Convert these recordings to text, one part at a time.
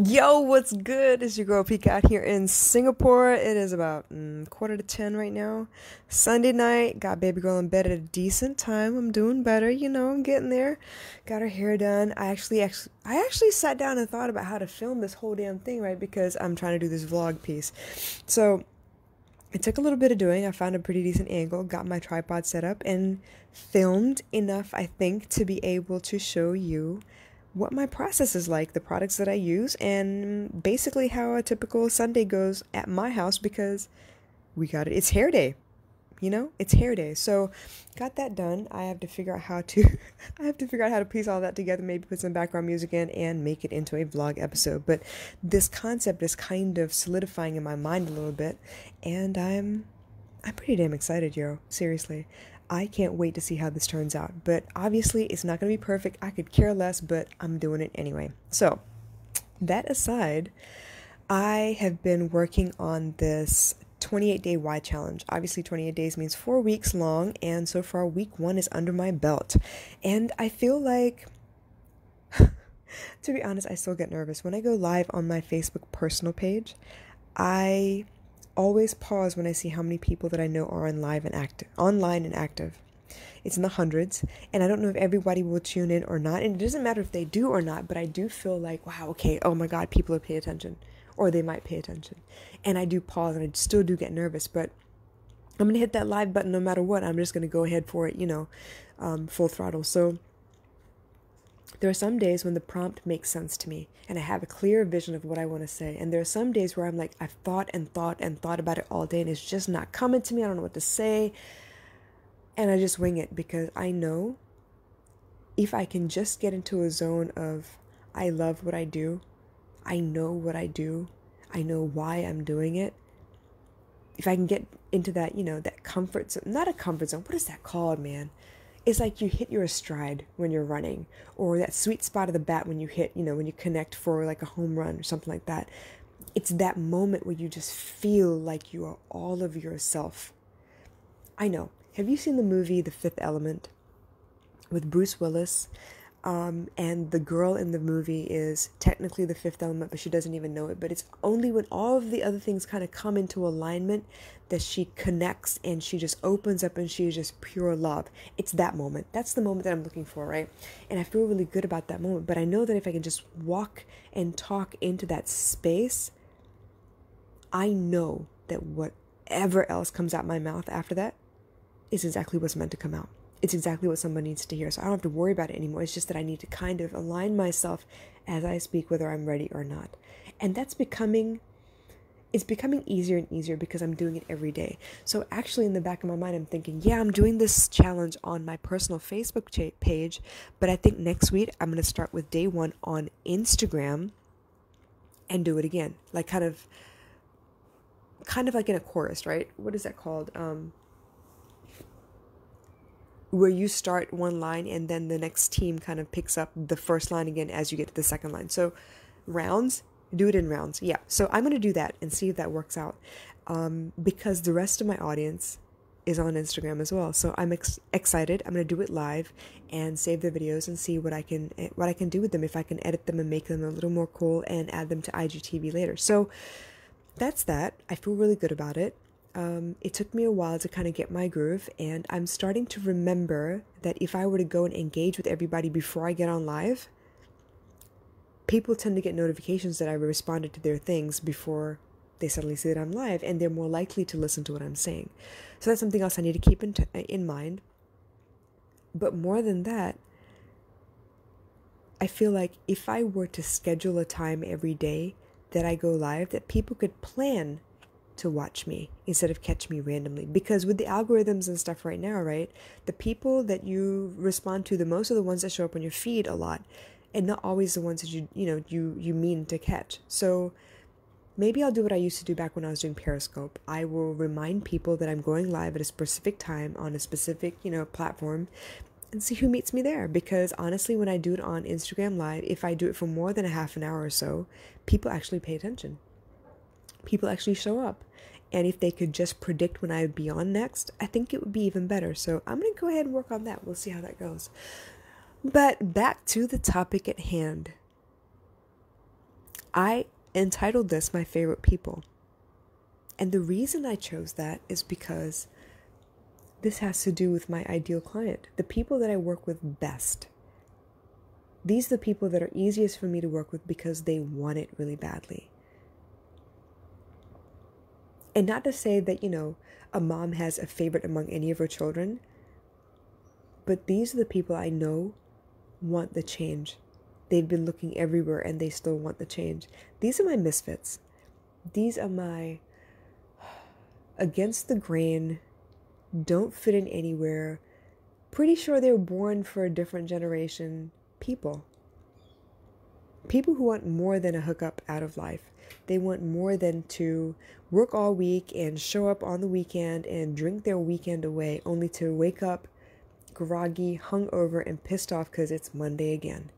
Yo, what's good? It's your girl Pika out here in Singapore. It is about quarter to 10 right now. Sunday night, got baby girl in bed at a decent time. I'm doing better, I'm getting there. Got her hair done. I actually sat down and thought about how to film this whole damn thing, right? Because I'm trying to do this vlog piece. So it took a little bit of doing. I found a pretty decent angle, got my tripod set up, and filmed enough, I think, to be able to show you what my process is like, the products that I use, and basically how a typical Sunday goes at my house because we got it. It's hair day, it's hair day. So got that done. I have to figure out how to I have to figure out how to piece all that together, maybe put some background music in and make it into a vlog episode. But this concept is kind of solidifying in my mind a little bit, and I'm pretty damn excited, yo. Seriously. I can't wait to see how this turns out. But obviously, it's not going to be perfect. I could care less, but I'm doing it anyway. So, that aside, I have been working on this 28-day Y challenge. Obviously, 28 days means 4 weeks long, and so far, week one is under my belt. And I feel like, to be honest, I still get nervous. When I go live on my Facebook personal page, I always pause when I see how many people that I know are online and active. It's in the hundreds, and I don't know if everybody will tune in or not, and it doesn't matter if they do or not, but I do feel like, wow, okay, oh my God, people are paying attention, or they might pay attention. And I do pause, and I still do get nervous, but I'm going to hit that live button no matter what. I'm just going to go ahead for it, full throttle. So there are some days when the prompt makes sense to me and I have a clear vision of what I want to say. And there are some days where I'm like, I've thought and thought and thought about it all day and it's just not coming to me. I don't know what to say. And I just wing it because I know if I can just get into a zone of, I love what I do, I know what I do, I know why I'm doing it. If I can get into that, that comfort zone, not a comfort zone, what is that called, man? It's like you hit your stride when you're running, or that sweet spot of the bat when you hit, when you connect for like a home run or something like that. It's that moment where you just feel like you are all of yourself. I know. Have you seen the movie The Fifth Element with Bruce Willis? And the girl in the movie is technically the fifth element, but she doesn't even know it. But it's only when all of the other things kind of come into alignment that she connects and she just opens up and she is just pure love. It's that moment. That's the moment that I'm looking for, right? And I feel really good about that moment. But I know that if I can just walk and talk into that space, I know that whatever else comes out my mouth after that is exactly what's meant to come out. It's exactly what somebody needs to hear. So I don't have to worry about it anymore. It's just that I need to kind of align myself as I speak, whether I'm ready or not. And it's becoming easier and easier because I'm doing it every day. So actually in the back of my mind, I'm thinking, yeah, I'm doing this challenge on my personal Facebook page, but I think next week I'm going to start with day one on Instagram and do it again. Like kind of like in a chorus, right? What is that called? Where you start one line and then the next team kind of picks up the first line again as you get to the second line. So rounds, do it in rounds. Yeah. So I'm going to do that and see if that works out. Because the rest of my audience is on Instagram as well. So I'm excited. I'm going to do it live and save the videos and see what I can do with them. If I can edit them and make them a little more cool and add them to IGTV later. So that's that. I feel really good about it. It took me a while to kind of get my groove, and I'm starting to remember that if I were to go and engage with everybody before I get on live, people tend to get notifications that I responded to their things before they suddenly see that I'm live, and they're more likely to listen to what I'm saying. So that's something else I need to keep in mind. But more than that, I feel like if I were to schedule a time every day that I go live, that people could plan to watch me instead of catch me randomly. Because with the algorithms and stuff right now, right, the people that you respond to the most are the ones that show up on your feed a lot, and not always the ones that you mean to catch. So maybe I'll do what I used to do back when I was doing Periscope. I will remind people that I'm going live at a specific time on a specific, platform, and see who meets me there. Because honestly, when I do it on Instagram Live, if I do it for more than a half an hour or so, people actually pay attention. People actually show up. And if they could just predict when I would be on next, I think it would be even better. So I'm going to go ahead and work on that. We'll see how that goes. But back to the topic at hand. I entitled this My Favorite People. And the reason I chose that is because this has to do with my ideal client, the people that I work with best. These are the people that are easiest for me to work with because they want it really badly. And not to say that, a mom has a favorite among any of her children, but these are the people I know want the change. They've been looking everywhere and they still want the change. These are my misfits. These are my against the grain, don't fit in anywhere, pretty sure they were born for a different generation people. People who want more than a hookup out of life. They want more than to work all week and show up on the weekend and drink their weekend away, only to wake up groggy, hungover, and pissed off because it's Monday again.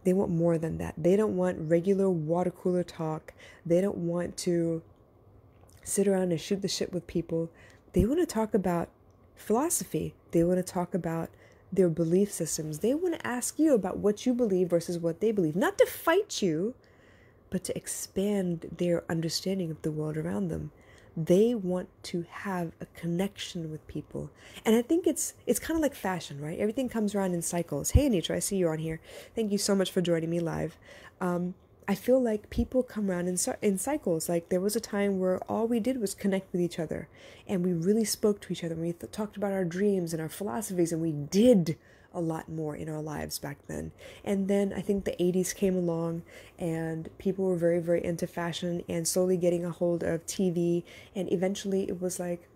They want more than that. They don't want regular water cooler talk. They don't want to sit around and shoot the shit with people. They want to talk about philosophy. They want to talk about their belief systems. They want to ask you about what you believe versus what they believe. Not to fight you, but to expand their understanding of the world around them. They want to have a connection with people. And I think it's kind of like fashion, right? Everything comes around in cycles. Hey, Anitra, I see you on here. Thank you so much for joining me live. I feel like people come around in cycles. Like there was a time where all we did was connect with each other. And we really spoke to each other. We talked about our dreams and our philosophies. And we did a lot more in our lives back then. And then I think the 80s came along and people were very, very into fashion and slowly getting a hold of TV. And eventually it was like,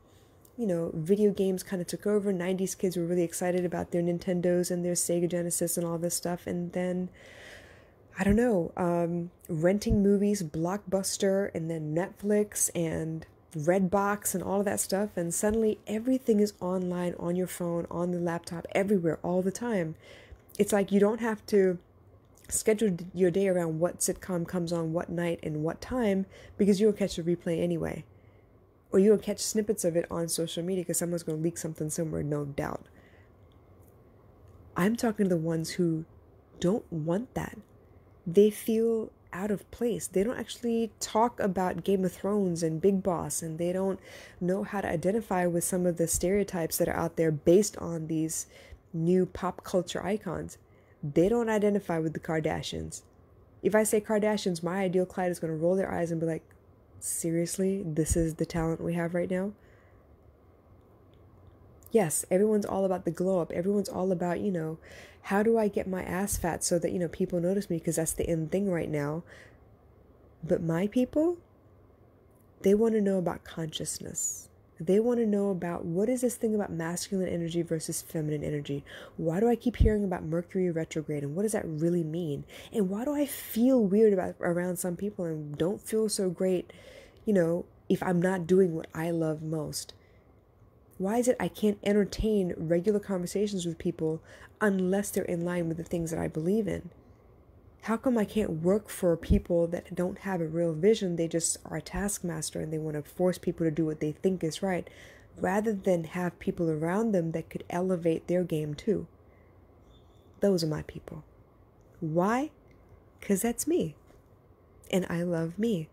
video games kind of took over. 90s kids were really excited about their Nintendos and their Sega Genesis and all this stuff. And then, I don't know, renting movies, Blockbuster, and then Netflix and Redbox and all of that stuff, and suddenly everything is online, on your phone, on the laptop, everywhere, all the time. It's like you don't have to schedule your day around what sitcom comes on what night and what time, because you'll catch a replay anyway. Or you'll catch snippets of it on social media because someone's going to leak something somewhere, no doubt. I'm talking to the ones who don't want that. They feel out of place. They don't actually talk about Game of Thrones and Big Boss, and they don't know how to identify with some of the stereotypes that are out there based on these new pop culture icons. They don't identify with the Kardashians. If I say Kardashians, my ideal client is going to roll their eyes and be like, seriously, this is the talent we have right now? Yes, everyone's all about the glow up. Everyone's all about, how do I get my ass fat so that, people notice me, because that's the in thing right now. But my people, they want to know about consciousness. They want to know about what is this thing about masculine energy versus feminine energy? Why do I keep hearing about Mercury retrograde, and what does that really mean? And why do I feel weird around some people and don't feel so great, if I'm not doing what I love most? Why is it I can't entertain regular conversations with people unless they're in line with the things that I believe in? How come I can't work for people that don't have a real vision? They just are a taskmaster and they want to force people to do what they think is right, rather than have people around them that could elevate their game too. Those are my people. Why? Because that's me. And I love me.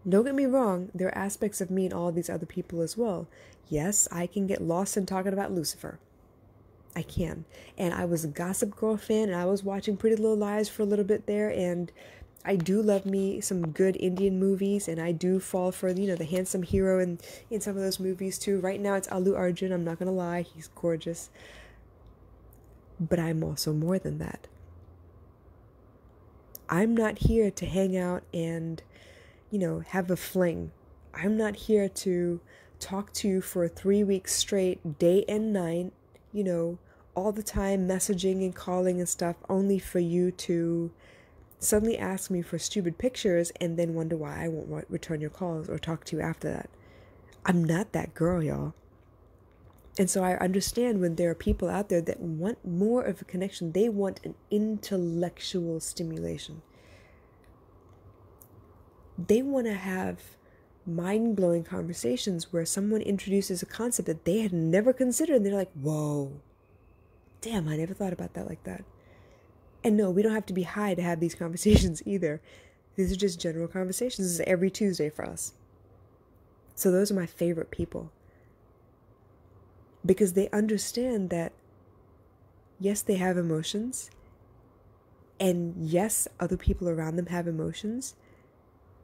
Don't get me wrong, there are aspects of me and all these other people as well. Yes, I can get lost in talking about Lucifer. I can. And I was a Gossip Girl fan, and I was watching Pretty Little Lies for a little bit there, and I do love me some good Indian movies, and I do fall for, the handsome hero in some of those movies too. Right now it's Allu Arjun, I'm not going to lie, he's gorgeous. But I'm also more than that. I'm not here to hang out and have a fling. I'm not here to talk to you for 3 weeks straight, day and night, all the time messaging and calling and stuff, only for you to suddenly ask me for stupid pictures and then wonder why I won't return your calls or talk to you after that. I'm not that girl, y'all. And so I understand when there are people out there that want more of a connection. They want an intellectual stimulation. They want to have mind-blowing conversations where someone introduces a concept that they had never considered, and they're like, whoa, damn, I never thought about that like that. And no, we don't have to be high to have these conversations either. These are just general conversations. This is every Tuesday for us. So those are my favorite people. Because they understand that, yes, they have emotions. And yes, other people around them have emotions.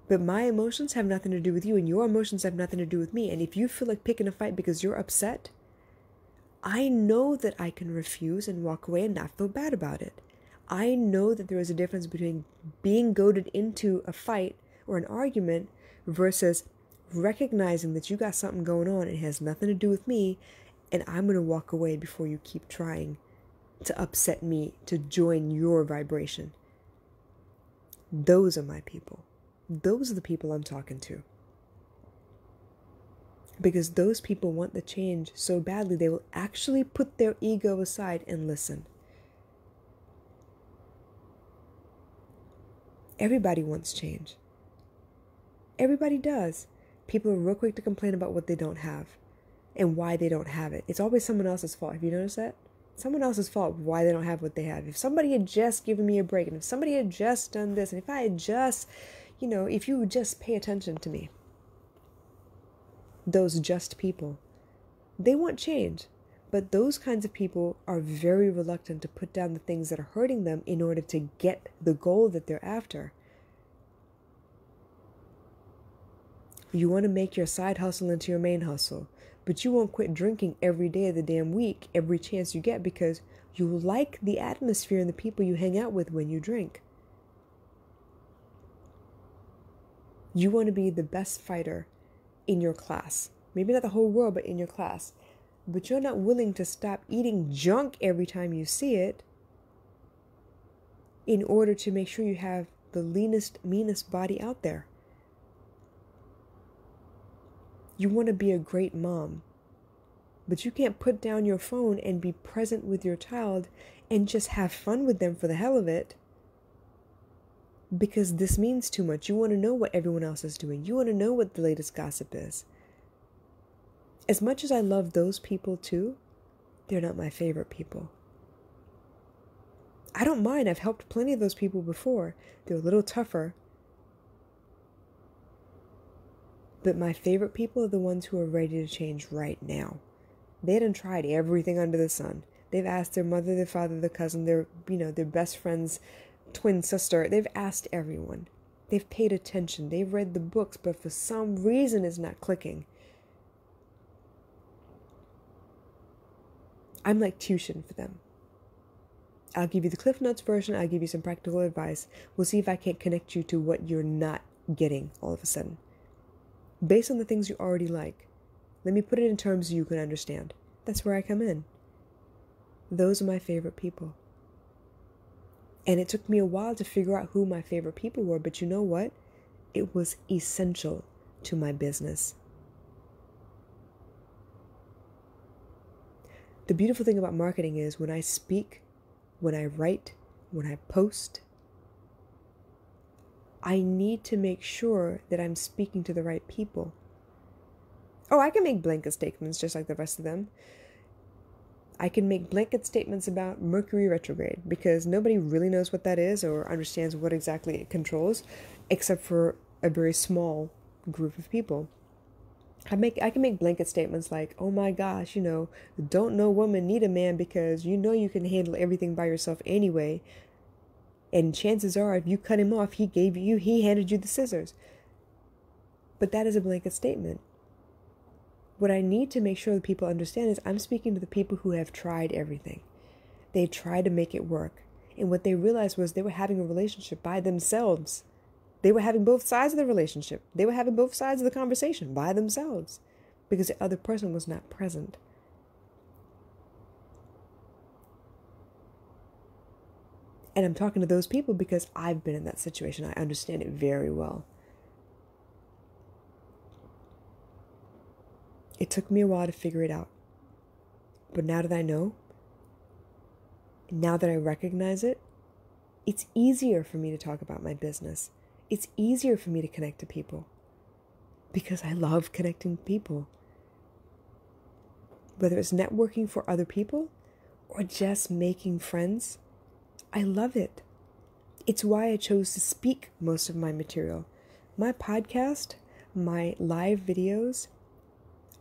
But my emotions have nothing to do with you, and your emotions have nothing to do with me. And if you feel like picking a fight because you're upset, I know that I can refuse and walk away and not feel bad about it. I know that there is a difference between being goaded into a fight or an argument versus recognizing that you got something going on and it has nothing to do with me, and I'm going to walk away before you keep trying to upset me, to join your vibration. Those are my people. Those are the people I'm talking to. Because those people want the change so badly, they will actually put their ego aside and listen. Everybody wants change. Everybody does. People are real quick to complain about what they don't have and why they don't have it. It's always someone else's fault. Have you noticed that? Someone else's fault why they don't have what they have. If somebody had just given me a break, and if somebody had just done this, and if I had just, if you would just pay attention to me. Those just people, they want change. But those kinds of people are very reluctant to put down the things that are hurting them in order to get the goal that they're after. You want to make your side hustle into your main hustle, but you won't quit drinking every day of the damn week, every chance you get, because you like the atmosphere and the people you hang out with when you drink. You want to be the best fighter in your class. Maybe not the whole world, but in your class. But you're not willing to stop eating junk every time you see it in order to make sure you have the leanest, meanest body out there. You want to be a great mom, but you can't put down your phone and be present with your child and just have fun with them for the hell of it, because this means too much. You want to know what everyone else is doing. You want to know what the latest gossip is. As much as I love those people too, they're not my favorite people. I don't mind. I've helped plenty of those people before. They're a little tougher. But my favorite people are the ones who are ready to change right now. They done tried everything under the sun. They've asked their mother, their father, their cousin, their best friend's twin sister. They've asked everyone. They've paid attention. They've read the books, but for some reason it's not clicking. I'm like tuition for them. I'll give you the Cliff Notes version. I'll give you some practical advice. We'll see if I can't connect you to what you're not getting all of a sudden. Based on the things you already like. Let me put it in terms you can understand. That's where I come in. Those are my favorite people. And it took me a while to figure out who my favorite people were, but you know what? It was essential to my business. The beautiful thing about marketing is when I speak, when I write, when I post, I need to make sure that I'm speaking to the right people. Oh, I can make blanket statements just like the rest of them. I can make blanket statements about Mercury retrograde because nobody really knows what that is or understands what exactly it controls, except for a very small group of people. I can make blanket statements like, oh my gosh, don't no woman need a man because you can handle everything by yourself anyway. And chances are, if you cut him off, he handed you the scissors. But that is a blanket statement. What I need to make sure that people understand is I'm speaking to the people who have tried everything. They tried to make it work. And what they realized was they were having a relationship by themselves. They were having both sides of the relationship. They were having both sides of the conversation by themselves because the other person was not present. And I'm talking to those people because I've been in that situation. I understand it very well. It took me a while to figure it out. But now that I know, now that I recognize it, it's easier for me to talk about my business. It's easier for me to connect to people because I love connecting to people. Whether it's networking for other people or just making friends, I love it. It's why I chose to speak most of my material. My podcast, my live videos,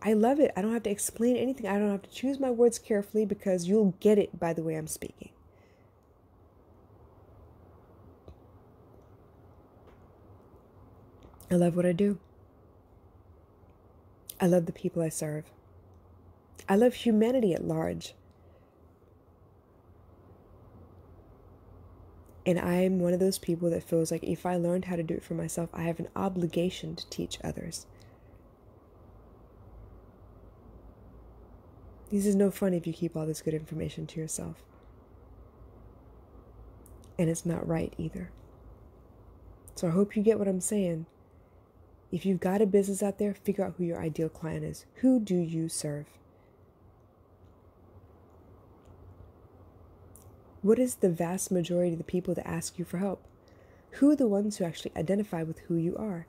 I love it. I don't have to explain anything. I don't have to choose my words carefully because you'll get it by the way I'm speaking. I love what I do. I love the people I serve. I love humanity at large. And I'm one of those people that feels like if I learned how to do it for myself, I have an obligation to teach others. This is no fun if you keep all this good information to yourself. And it's not right either. So I hope you get what I'm saying. If you've got a business out there, figure out who your ideal client is. Who do you serve? What is the vast majority of the people that ask you for help? Who are the ones who actually identify with who you are?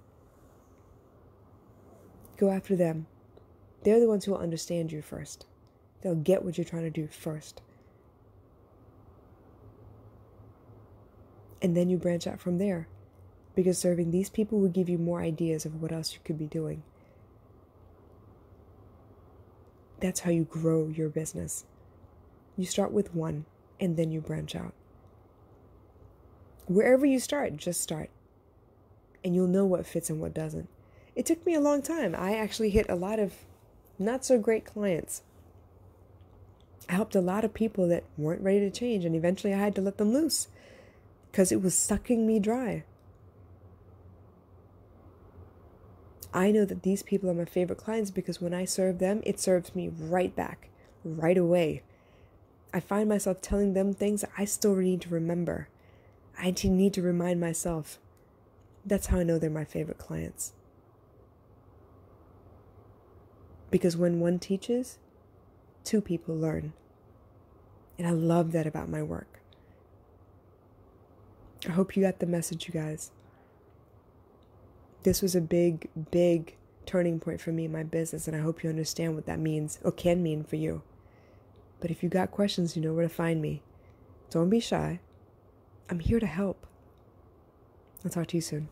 Go after them. They're the ones who will understand you first. They'll get what you're trying to do first. And then you branch out from there. Because serving these people will give you more ideas of what else you could be doing. That's how you grow your business. You start with one, and then you branch out. Wherever you start, just start. And you'll know what fits and what doesn't. It took me a long time. I actually hit a lot of not so great clients. I helped a lot of people that weren't ready to change, and eventually I had to let them loose because it was sucking me dry. I know that these people are my favorite clients because when I serve them, it serves me right back, right away. I find myself telling them things that I still need to remember. I need to remind myself. That's how I know they're my favorite clients. Because when one teaches, two people learn. And I love that about my work. I hope you got the message, you guys. This was a big, big turning point for me in my business, and I hope you understand what that means or can mean for you. But if you got questions, you know where to find me. Don't be shy. I'm here to help. I'll talk to you soon.